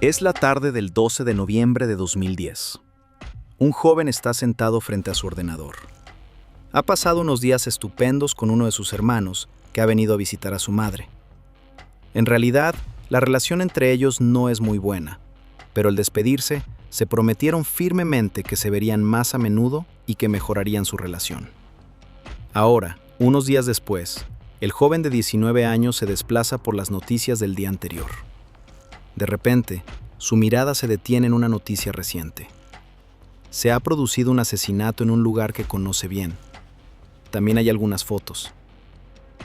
Es la tarde del 12 de noviembre de 2010. Un joven está sentado frente a su ordenador. Ha pasado unos días estupendos con uno de sus hermanos que ha venido a visitar a su madre. En realidad, la relación entre ellos no es muy buena, pero al despedirse, se prometieron firmemente que se verían más a menudo y que mejorarían su relación. Ahora, unos días después, el joven de 19 años se desplaza por las noticias del día anterior. De repente, su mirada se detiene en una noticia reciente. Se ha producido un asesinato en un lugar que conoce bien. También hay algunas fotos,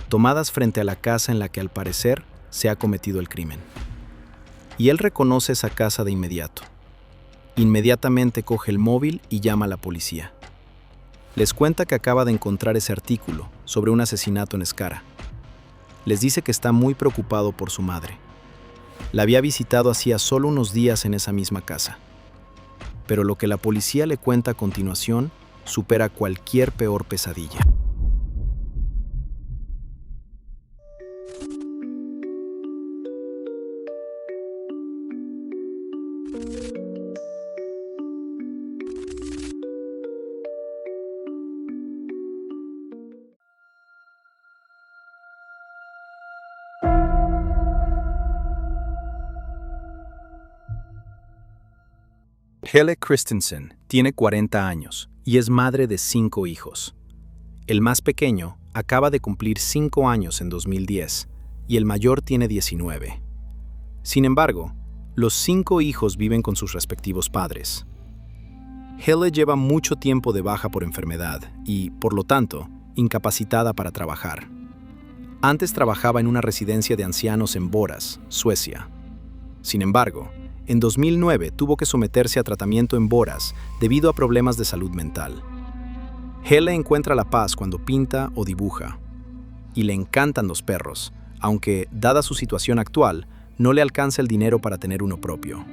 tomadas frente a la casa en la que al parecer se ha cometido el crimen. Y él reconoce esa casa de inmediato. Inmediatamente coge el móvil y llama a la policía. Les cuenta que acaba de encontrar ese artículo sobre un asesinato en Skara. Les dice que está muy preocupado por su madre. La había visitado hacía solo unos días en esa misma casa. Pero lo que la policía le cuenta a continuación supera cualquier peor pesadilla. Helle Christensen tiene 40 años y es madre de 5 hijos. El más pequeño acaba de cumplir 5 años en 2010 y el mayor tiene 19. Sin embargo, los 5 hijos viven con sus respectivos padres. Helle lleva mucho tiempo de baja por enfermedad y, por lo tanto, incapacitada para trabajar. Antes trabajaba en una residencia de ancianos en Borås, Suecia. Sin embargo, en 2009 tuvo que someterse a tratamiento en Borås debido a problemas de salud mental. Helle encuentra la paz cuando pinta o dibuja. Y le encantan los perros, aunque, dada su situación actual, no le alcanza el dinero para tener uno propio.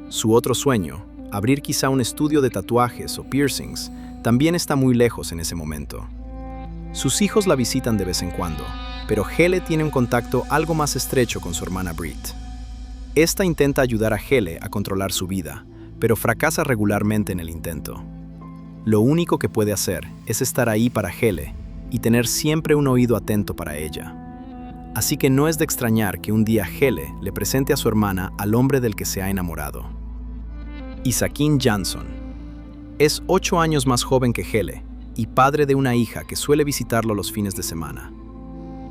Su otro sueño, abrir quizá un estudio de tatuajes o piercings, también está muy lejos en ese momento. Sus hijos la visitan de vez en cuando, pero Helle tiene un contacto algo más estrecho con su hermana Britt. Esta intenta ayudar a Helle a controlar su vida, pero fracasa regularmente en el intento. Lo único que puede hacer es estar ahí para Helle y tener siempre un oído atento para ella. Así que no es de extrañar que un día Helle le presente a su hermana al hombre del que se ha enamorado. Isaacín Jansson. Es 8 años más joven que Helle y padre de una hija que suele visitarlo los fines de semana.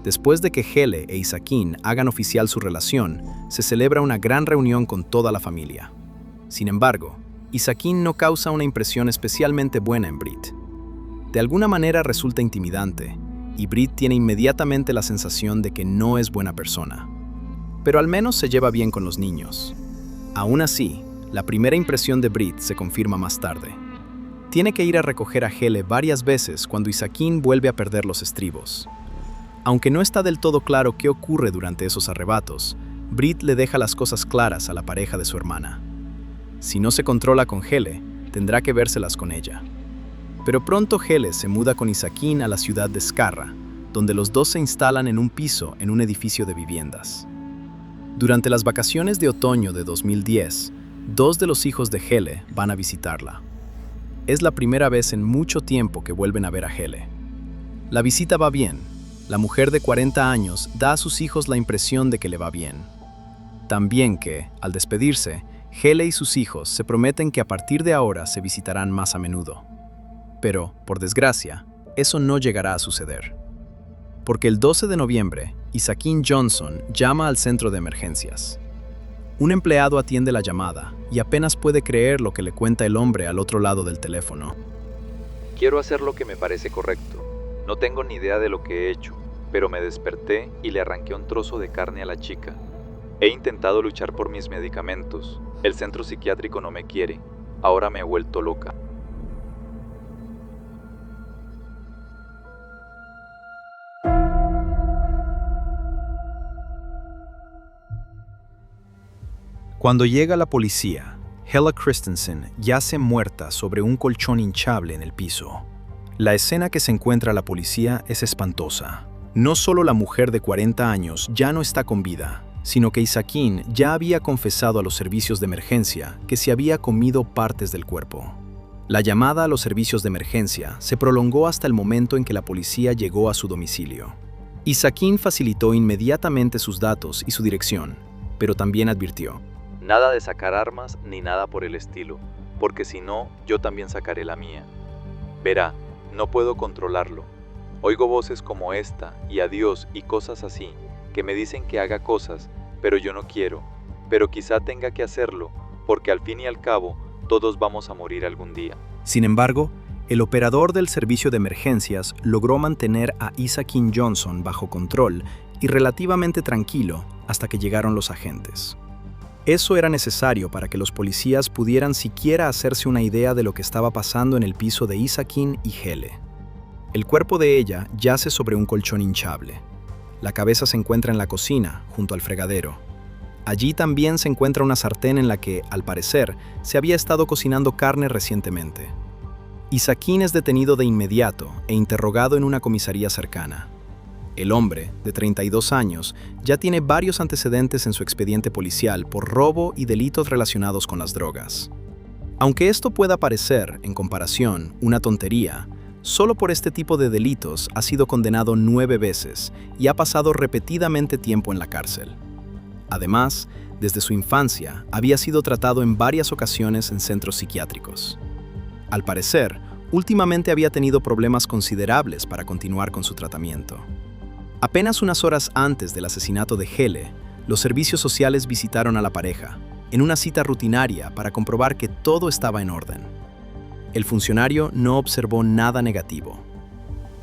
Después de que Helle e Isaacín hagan oficial su relación, se celebra una gran reunión con toda la familia. Sin embargo, Isaacín no causa una impresión especialmente buena en Britt. De alguna manera resulta intimidante, y Britt tiene inmediatamente la sensación de que no es buena persona. Pero al menos se lleva bien con los niños. Aún así, la primera impresión de Britt se confirma más tarde. Tiene que ir a recoger a Helle varias veces cuando Isaacín vuelve a perder los estribos. Aunque no está del todo claro qué ocurre durante esos arrebatos, Britt le deja las cosas claras a la pareja de su hermana. Si no se controla con Helle, tendrá que vérselas con ella. Pero pronto Helle se muda con Isaacín a la ciudad de Skara, donde los dos se instalan en un piso en un edificio de viviendas. Durante las vacaciones de otoño de 2010, 2 de los hijos de Helle van a visitarla. Es la primera vez en mucho tiempo que vuelven a ver a Helle. La visita va bien. La mujer de 40 años da a sus hijos la impresión de que le va bien. También que, al despedirse, Helle y sus hijos se prometen que a partir de ahora se visitarán más a menudo. Pero, por desgracia, eso no llegará a suceder. Porque el 12 de noviembre, Isaacín Jansson llama al centro de emergencias. Un empleado atiende la llamada y apenas puede creer lo que le cuenta el hombre al otro lado del teléfono. Quiero hacer lo que me parece correcto. No tengo ni idea de lo que he hecho, pero me desperté y le arranqué un trozo de carne a la chica. He intentado luchar por mis medicamentos. El centro psiquiátrico no me quiere. Ahora me he vuelto loca. Cuando llega la policía, Helle Christensen yace muerta sobre un colchón hinchable en el piso. La escena que se encuentra la policía es espantosa. No solo la mujer de 40 años ya no está con vida, sino que Isaquín ya había confesado a los servicios de emergencia que se había comido partes del cuerpo. La llamada a los servicios de emergencia se prolongó hasta el momento en que la policía llegó a su domicilio. Isaquín facilitó inmediatamente sus datos y su dirección, pero también advirtió: Nada de sacar armas ni nada por el estilo, porque si no, yo también sacaré la mía. Verá, no puedo controlarlo. Oigo voces como esta y adiós y cosas así, que me dicen que haga cosas, pero yo no quiero, pero quizá tenga que hacerlo, porque al fin y al cabo, todos vamos a morir algún día. Sin embargo, el operador del servicio de emergencias logró mantener a Isaquín Johnson bajo control y relativamente tranquilo hasta que llegaron los agentes. Eso era necesario para que los policías pudieran siquiera hacerse una idea de lo que estaba pasando en el piso de Isaquín y Hele. El cuerpo de ella yace sobre un colchón hinchable. La cabeza se encuentra en la cocina, junto al fregadero. Allí también se encuentra una sartén en la que, al parecer, se había estado cocinando carne recientemente. Isaquín es detenido de inmediato e interrogado en una comisaría cercana. El hombre, de 32 años, ya tiene varios antecedentes en su expediente policial por robo y delitos relacionados con las drogas. Aunque esto pueda parecer, en comparación, una tontería, solo por este tipo de delitos ha sido condenado 9 veces y ha pasado repetidamente tiempo en la cárcel. Además, desde su infancia, había sido tratado en varias ocasiones en centros psiquiátricos. Al parecer, últimamente había tenido problemas considerables para continuar con su tratamiento. Apenas unas horas antes del asesinato de Hele, los servicios sociales visitaron a la pareja, en una cita rutinaria para comprobar que todo estaba en orden. El funcionario no observó nada negativo.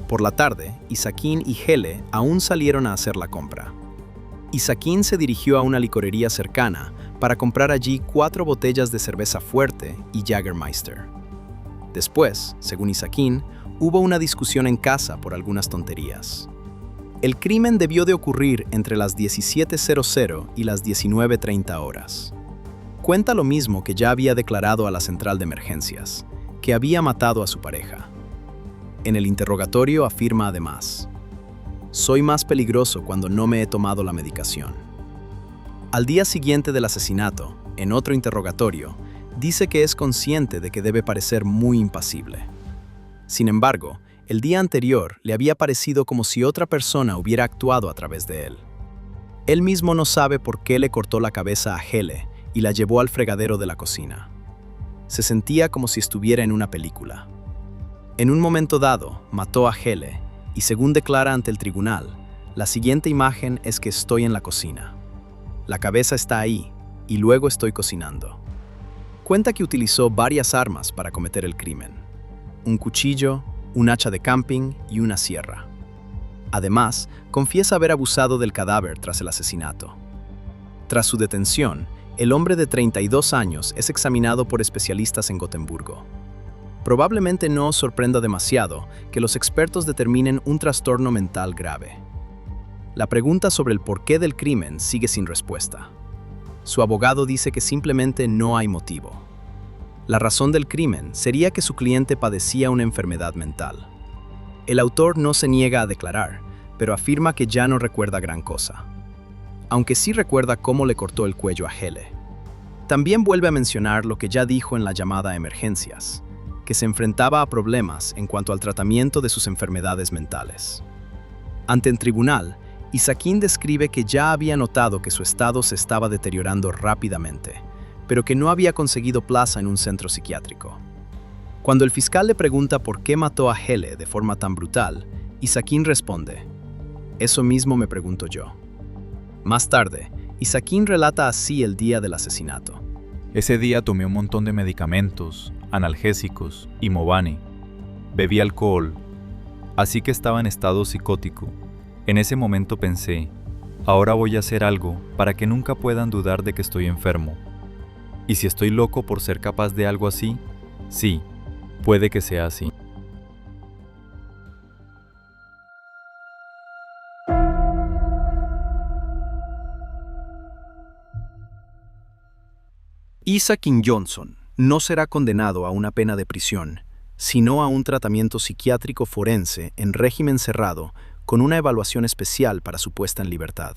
Por la tarde, Isaquín y Hele aún salieron a hacer la compra. Isaquín se dirigió a una licorería cercana para comprar allí 4 botellas de cerveza fuerte y Jägermeister. Después, según Isaquín, hubo una discusión en casa por algunas tonterías. El crimen debió de ocurrir entre las 17:00 y las 19:30 horas. Cuenta lo mismo que ya había declarado a la central de emergencias, que había matado a su pareja. En el interrogatorio afirma además: «Soy más peligroso cuando no me he tomado la medicación». Al día siguiente del asesinato, en otro interrogatorio, dice que es consciente de que debe parecer muy impasible. Sin embargo, el día anterior le había parecido como si otra persona hubiera actuado a través de él. Él mismo no sabe por qué le cortó la cabeza a Hele y la llevó al fregadero de la cocina. Se sentía como si estuviera en una película. En un momento dado, mató a Hele y, según declara ante el tribunal, la siguiente imagen es que estoy en la cocina. La cabeza está ahí y luego estoy cocinando. Cuenta que utilizó varias armas para cometer el crimen: un cuchillo, un hacha de camping y una sierra. Además, confiesa haber abusado del cadáver tras el asesinato. Tras su detención, el hombre de 32 años es examinado por especialistas en Gotemburgo. Probablemente no os sorprenda demasiado que los expertos determinen un trastorno mental grave. La pregunta sobre el porqué del crimen sigue sin respuesta. Su abogado dice que simplemente no hay motivo. La razón del crimen sería que su cliente padecía una enfermedad mental. El autor no se niega a declarar, pero afirma que ya no recuerda gran cosa. Aunque sí recuerda cómo le cortó el cuello a Hele. También vuelve a mencionar lo que ya dijo en la llamada a emergencias, que se enfrentaba a problemas en cuanto al tratamiento de sus enfermedades mentales. Ante el tribunal, Isaquín describe que ya había notado que su estado se estaba deteriorando rápidamente, pero que no había conseguido plaza en un centro psiquiátrico. Cuando el fiscal le pregunta por qué mató a Hele de forma tan brutal, Isaquín responde: «Eso mismo me pregunto yo». Más tarde, Isaquín relata así el día del asesinato. Ese día tomé un montón de medicamentos, analgésicos y Movane. Bebí alcohol, así que estaba en estado psicótico. En ese momento pensé, ahora voy a hacer algo para que nunca puedan dudar de que estoy enfermo. Y si estoy loco por ser capaz de algo así, sí, puede que sea así. Isaquín Johnson no será condenado a una pena de prisión, sino a un tratamiento psiquiátrico forense en régimen cerrado con una evaluación especial para su puesta en libertad.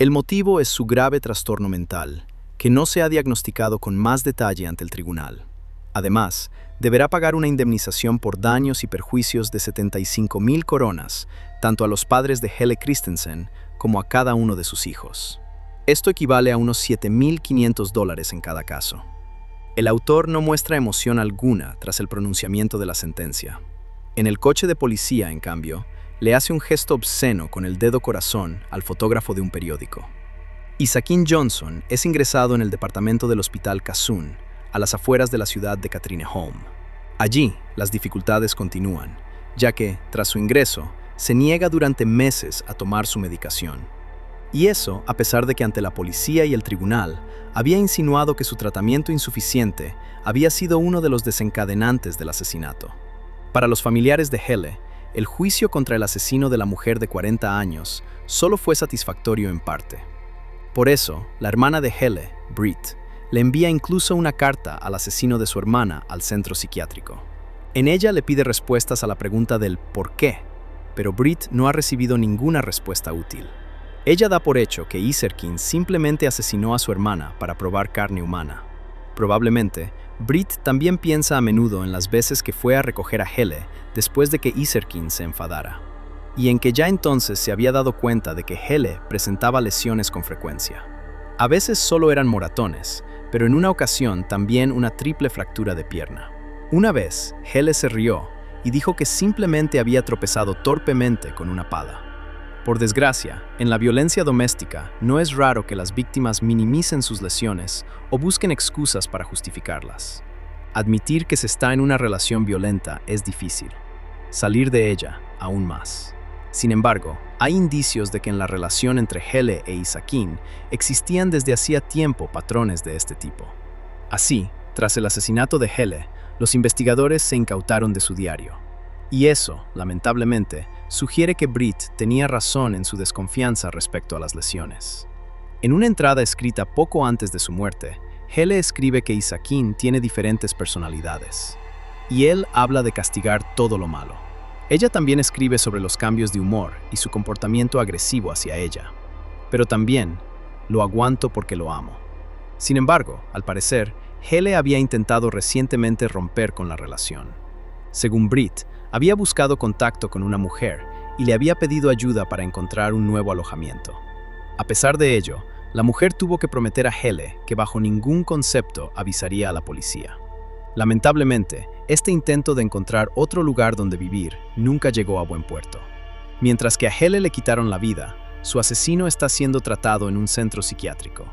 El motivo es su grave trastorno mental, que no se ha diagnosticado con más detalle ante el tribunal. Además, deberá pagar una indemnización por daños y perjuicios de 75,000 coronas, tanto a los padres de Helle Christensen como a cada uno de sus hijos. Esto equivale a unos $7,500 en cada caso. El autor no muestra emoción alguna tras el pronunciamiento de la sentencia. En el coche de policía, en cambio, le hace un gesto obsceno con el dedo corazón al fotógrafo de un periódico. Isaacín Johnson es ingresado en el departamento del Hospital Kasson, a las afueras de la ciudad de Katrineholm. Allí, las dificultades continúan, ya que, tras su ingreso, se niega durante meses a tomar su medicación. Y eso a pesar de que ante la policía y el tribunal había insinuado que su tratamiento insuficiente había sido uno de los desencadenantes del asesinato. Para los familiares de Helle, el juicio contra el asesino de la mujer de 40 años solo fue satisfactorio en parte. Por eso, la hermana de Helle, Britt, le envía incluso una carta al asesino de su hermana al centro psiquiátrico. En ella le pide respuestas a la pregunta del ¿por qué?, pero Britt no ha recibido ninguna respuesta útil. Ella da por hecho que Iserkin simplemente asesinó a su hermana para probar carne humana. Probablemente, Britt también piensa a menudo en las veces que fue a recoger a Helle después de que Iserkin se enfadara, y en que ya entonces se había dado cuenta de que Helle presentaba lesiones con frecuencia. A veces solo eran moratones, pero en una ocasión también una triple fractura de pierna. Una vez, Helle se rió y dijo que simplemente había tropezado torpemente con una pala. Por desgracia, en la violencia doméstica no es raro que las víctimas minimicen sus lesiones o busquen excusas para justificarlas. Admitir que se está en una relación violenta es difícil. Salir de ella, aún más. Sin embargo, hay indicios de que en la relación entre Helle e Isaacín existían desde hacía tiempo patrones de este tipo. Así, tras el asesinato de Helle, los investigadores se incautaron de su diario. Y eso, lamentablemente, sugiere que Britt tenía razón en su desconfianza respecto a las lesiones. En una entrada escrita poco antes de su muerte, Helle escribe que Isaacín tiene diferentes personalidades, y él habla de castigar todo lo malo. Ella también escribe sobre los cambios de humor y su comportamiento agresivo hacia ella, pero también, lo aguanto porque lo amo. Sin embargo, al parecer, Helle había intentado recientemente romper con la relación. Según Britt, había buscado contacto con una mujer y le había pedido ayuda para encontrar un nuevo alojamiento. A pesar de ello, la mujer tuvo que prometer a Helle que bajo ningún concepto avisaría a la policía. Lamentablemente, este intento de encontrar otro lugar donde vivir nunca llegó a buen puerto. Mientras que a Helle le quitaron la vida, su asesino está siendo tratado en un centro psiquiátrico.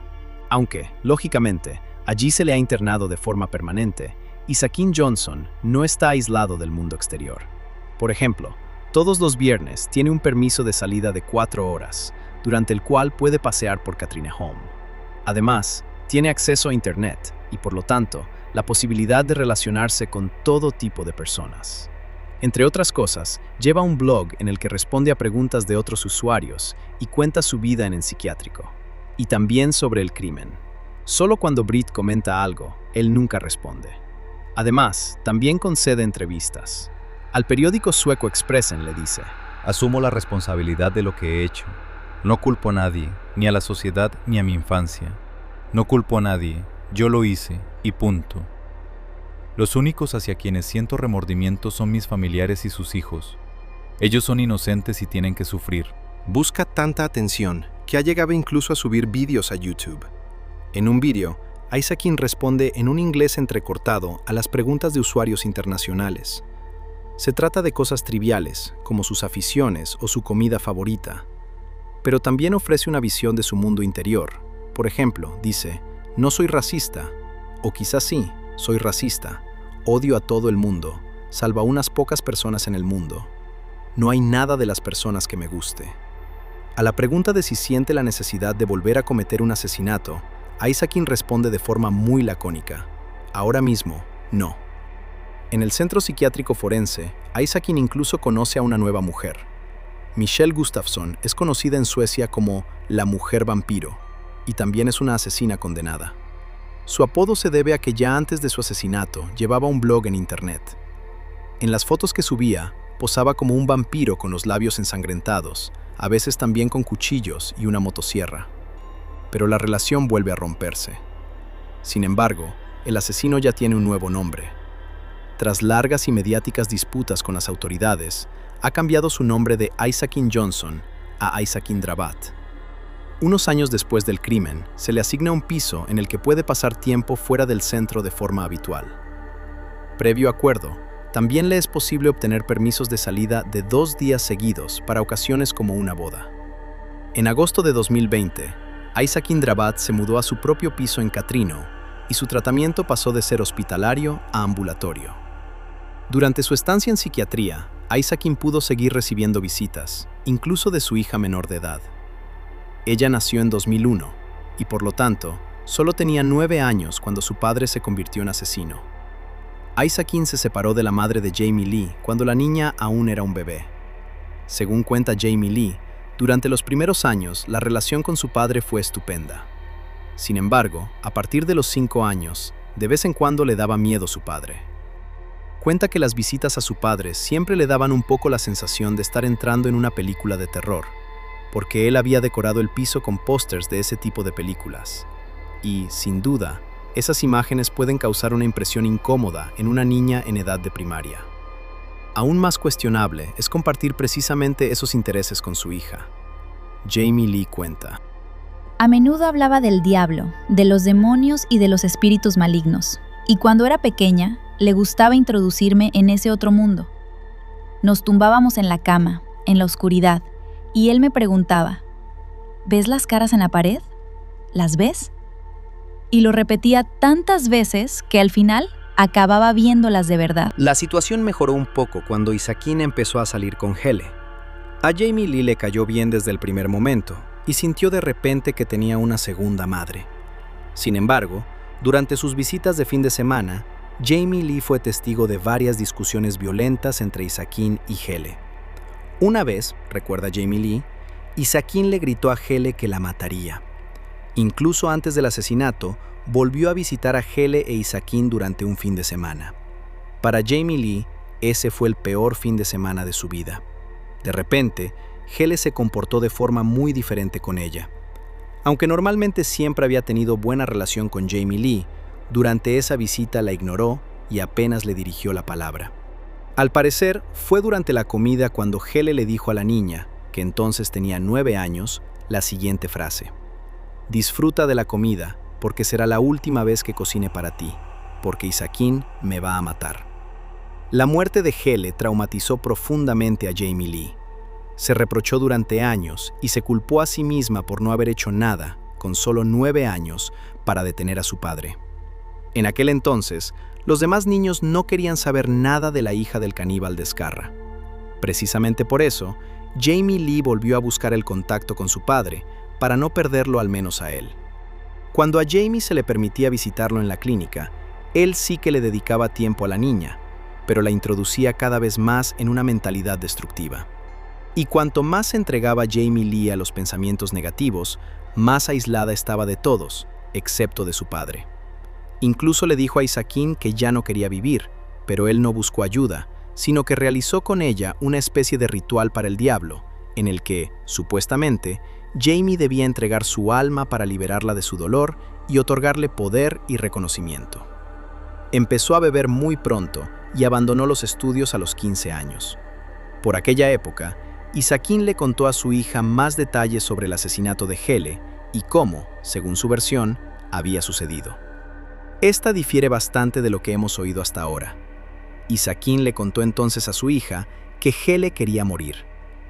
Aunque, lógicamente, allí se le ha internado de forma permanente, Isaacín Johnson no está aislado del mundo exterior. Por ejemplo, todos los viernes tiene un permiso de salida de 4 horas, durante el cual puede pasear por Katrineholm. Además, tiene acceso a Internet y, por lo tanto, la posibilidad de relacionarse con todo tipo de personas. Entre otras cosas, lleva un blog en el que responde a preguntas de otros usuarios y cuenta su vida en el psiquiátrico. Y también sobre el crimen. Solo cuando Britt comenta algo, él nunca responde. Además, también concede entrevistas. Al periódico sueco Expressen le dice: Asumo la responsabilidad de lo que he hecho. No culpo a nadie, ni a la sociedad ni a mi infancia. No culpo a nadie, yo lo hice, y punto. Los únicos hacia quienes siento remordimiento son mis familiares y sus hijos. Ellos son inocentes y tienen que sufrir. Busca tanta atención que ha llegado incluso a subir vídeos a YouTube. En un vídeo, Isaacín responde en un inglés entrecortado a las preguntas de usuarios internacionales. Se trata de cosas triviales, como sus aficiones o su comida favorita. Pero también ofrece una visión de su mundo interior. Por ejemplo, dice: no soy racista, o quizás sí, soy racista. Odio a todo el mundo, salvo a unas pocas personas en el mundo. No hay nada de las personas que me guste. A la pregunta de si siente la necesidad de volver a cometer un asesinato, Isaacín responde de forma muy lacónica: ahora mismo, no. En el centro psiquiátrico forense, Isaacín incluso conoce a una nueva mujer. Michelle Gustafsson es conocida en Suecia como la mujer vampiro, y también es una asesina condenada. Su apodo se debe a que ya antes de su asesinato llevaba un blog en internet. En las fotos que subía, posaba como un vampiro con los labios ensangrentados, a veces también con cuchillos y una motosierra. pero la relación vuelve a romperse. Sin embargo, el asesino ya tiene un nuevo nombre. Tras largas y mediáticas disputas con las autoridades, ha cambiado su nombre de Isaakin Johnson a Isaakin Drabat. Unos años después del crimen, se le asigna un piso en el que puede pasar tiempo fuera del centro de forma habitual. Previo acuerdo, también le es posible obtener permisos de salida de 2 días seguidos para ocasiones como una boda. En agosto de 2020, Isaakin Drabat se mudó a su propio piso en Catrino y su tratamiento pasó de ser hospitalario a ambulatorio. Durante su estancia en psiquiatría, Isaakin pudo seguir recibiendo visitas, incluso de su hija menor de edad. Ella nació en 2001 y, por lo tanto, solo tenía 9 años cuando su padre se convirtió en asesino. Isaakin se separó de la madre de Jamie Lee cuando la niña aún era un bebé. Según cuenta Jamie Lee, durante los primeros años, la relación con su padre fue estupenda. Sin embargo, a partir de los 5 años, de vez en cuando le daba miedo su padre. Cuenta que las visitas a su padre siempre le daban un poco la sensación de estar entrando en una película de terror, porque él había decorado el piso con pósters de ese tipo de películas. Y, sin duda, esas imágenes pueden causar una impresión incómoda en una niña en edad de primaria. Aún más cuestionable es compartir precisamente esos intereses con su hija. Jamie Lee cuenta: a menudo hablaba del diablo, de los demonios y de los espíritus malignos, y cuando era pequeña, le gustaba introducirme en ese otro mundo. Nos tumbábamos en la cama, en la oscuridad, y él me preguntaba: ¿ves las caras en la pared? ¿Las ves? Y lo repetía tantas veces que al final acababa viéndolas de verdad. La situación mejoró un poco cuando Isaakin empezó a salir con Hele. A Jamie Lee le cayó bien desde el primer momento y sintió de repente que tenía una segunda madre. Sin embargo, durante sus visitas de fin de semana, Jamie Lee fue testigo de varias discusiones violentas entre Isaakin y Hele. Una vez, recuerda Jamie Lee, Isaakin le gritó a Hele que la mataría. Incluso antes del asesinato, volvió a visitar a Hele e Isaakin durante un fin de semana. Para Jamie Lee, ese fue el peor fin de semana de su vida. De repente, Hele se comportó de forma muy diferente con ella. Aunque normalmente siempre había tenido buena relación con Jamie Lee, durante esa visita la ignoró y apenas le dirigió la palabra. Al parecer, fue durante la comida cuando Hele le dijo a la niña, que entonces tenía 9 años, la siguiente frase: disfruta de la comida, porque será la última vez que cocine para ti, porque Isaakin me va a matar. La muerte de Hele traumatizó profundamente a Jamie Lee. Se reprochó durante años y se culpó a sí misma por no haber hecho nada, con solo 9 años, para detener a su padre. En aquel entonces, los demás niños no querían saber nada de la hija del caníbal Descarra. Precisamente por eso, Jamie Lee volvió a buscar el contacto con su padre, para no perderlo al menos a él. Cuando a Jamie se le permitía visitarlo en la clínica, él sí que le dedicaba tiempo a la niña, pero la introducía cada vez más en una mentalidad destructiva. Y cuanto más se entregaba Jamie Lee a los pensamientos negativos, más aislada estaba de todos, excepto de su padre. Incluso le dijo a Isaakin que ya no quería vivir, pero él no buscó ayuda, sino que realizó con ella una especie de ritual para el diablo, en el que, supuestamente, Jamie debía entregar su alma para liberarla de su dolor y otorgarle poder y reconocimiento. Empezó a beber muy pronto y abandonó los estudios a los 15 años. Por aquella época, Isaakin le contó a su hija más detalles sobre el asesinato de Hele y cómo, según su versión, había sucedido. Esta difiere bastante de lo que hemos oído hasta ahora. Isaakin le contó entonces a su hija que Hele quería morir,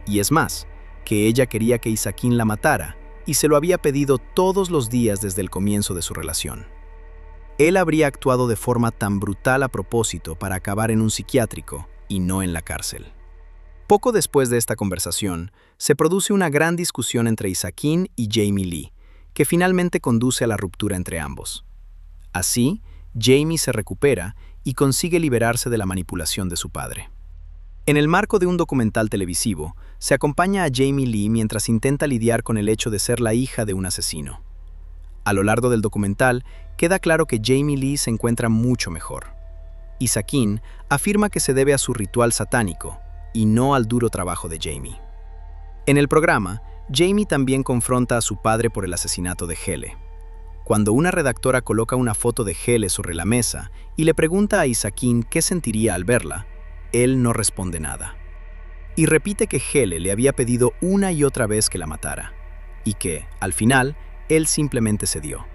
y es más, que ella quería que Isaakin la matara y se lo había pedido todos los días desde el comienzo de su relación. Él habría actuado de forma tan brutal a propósito para acabar en un psiquiátrico y no en la cárcel. Poco después de esta conversación, se produce una gran discusión entre Isaakin y Jamie Lee, que finalmente conduce a la ruptura entre ambos. Así, Jamie se recupera y consigue liberarse de la manipulación de su padre. En el marco de un documental televisivo, se acompaña a Jamie Lee mientras intenta lidiar con el hecho de ser la hija de un asesino. A lo largo del documental, queda claro que Jamie Lee se encuentra mucho mejor. Isaakin afirma que se debe a su ritual satánico y no al duro trabajo de Jamie. En el programa, Jamie también confronta a su padre por el asesinato de Hele. Cuando una redactora coloca una foto de Hele sobre la mesa y le pregunta a Isaquín qué sentiría al verla, él no responde nada. Y repite que Hele le había pedido una y otra vez que la matara, y que, al final, él simplemente cedió.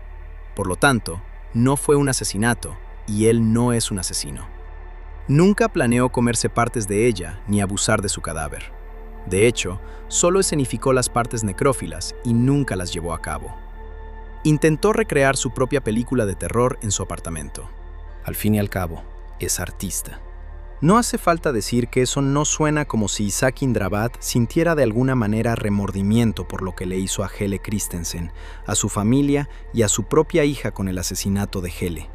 Por lo tanto, no fue un asesinato, y él no es un asesino. Nunca planeó comerse partes de ella ni abusar de su cadáver. De hecho, solo escenificó las partes necrófilas y nunca las llevó a cabo. Intentó recrear su propia película de terror en su apartamento. Al fin y al cabo, es artista. No hace falta decir que eso no suena como si Isaac Indrabat sintiera de alguna manera remordimiento por lo que le hizo a Hele Christensen, a su familia y a su propia hija con el asesinato de Hele.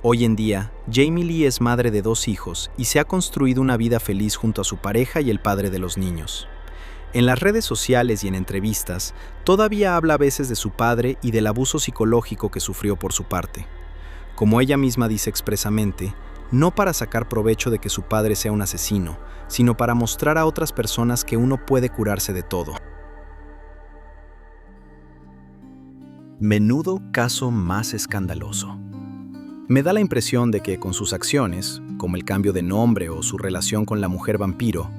Hoy en día, Jamie Lee es madre de 2 hijos y se ha construido una vida feliz junto a su pareja y el padre de los niños. En las redes sociales y en entrevistas, todavía habla a veces de su padre y del abuso psicológico que sufrió por su parte. Como ella misma dice expresamente, no para sacar provecho de que su padre sea un asesino, sino para mostrar a otras personas que uno puede curarse de todo. Menudo caso más escandaloso. Me da la impresión de que con sus acciones, como el cambio de nombre o su relación con la mujer vampiro,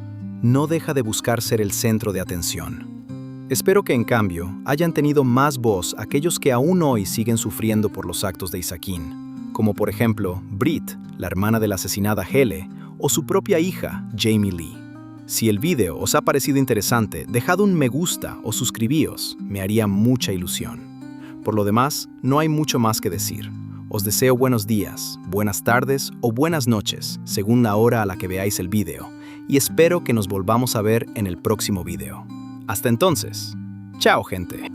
no deja de buscar ser el centro de atención. Espero que en cambio hayan tenido más voz aquellos que aún hoy siguen sufriendo por los actos de Isaquín, como por ejemplo Britt, la hermana de la asesinada Hele, o su propia hija, Jamie Lee. Si el video os ha parecido interesante, dejad un me gusta o suscribíos, me haría mucha ilusión. Por lo demás, no hay mucho más que decir. Os deseo buenos días, buenas tardes o buenas noches, según la hora a la que veáis el video, y espero que nos volvamos a ver en el próximo video. Hasta entonces, chao gente.